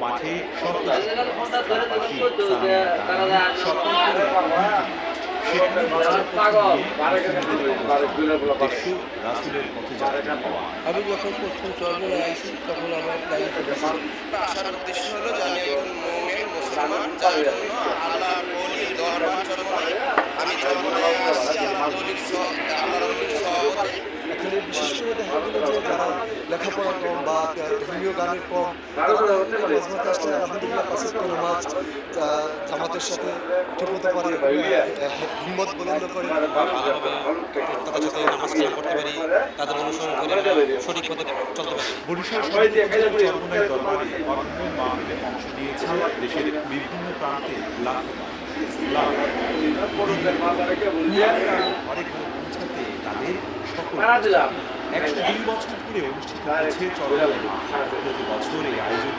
মাঠে পাশাপাশি স্বপ্ন করে সেখানে উদ্দেশ্য রাসূলের পথে যাত্রা হওয়া। আমি যখন প্রথম চরমোনাই আইছি তখন আমার লাইফে আসার উদ্দেশ্য হলো যে আমি একজন মুমিন মুসলমান, যার জন্য আল্লাহ ওলির দরবার চরমোনাই। আমি চরমোনাই আসছি আল্লাহর ওলির সহবতে। এখানে বিশেষ করে দেখা গেল যে যারা লেখাপড়া কম বা ধর্মীয় গানের কম, তারা মাঝমাঠে আসলে আলহামদুলিল্লাহ পাঁচ ওয়াক্ত নামাজ জামাতের সাথে ঠিক মতো পারে, হিম্মত বুলন্দ করে ভালোভাবে তাদের সাথে নামাজ কালাম করতে পারি, তাদের অনুসরণ করে সঠিক পথে চলতে পারি। বরিশাল চরমোনাই দরবারে অরণ্য মাহফিলে অংশ নিয়েছে দেশের বিভিন্ন প্রান্তে লাখ ইসলাম ঘরে ঘরে পৌঁছাতে তাদের সকল 102 বছর ধরে অনুষ্ঠিত হচ্ছে চরমোনাই মাহফিল। প্রতি বছর এই আয়োজন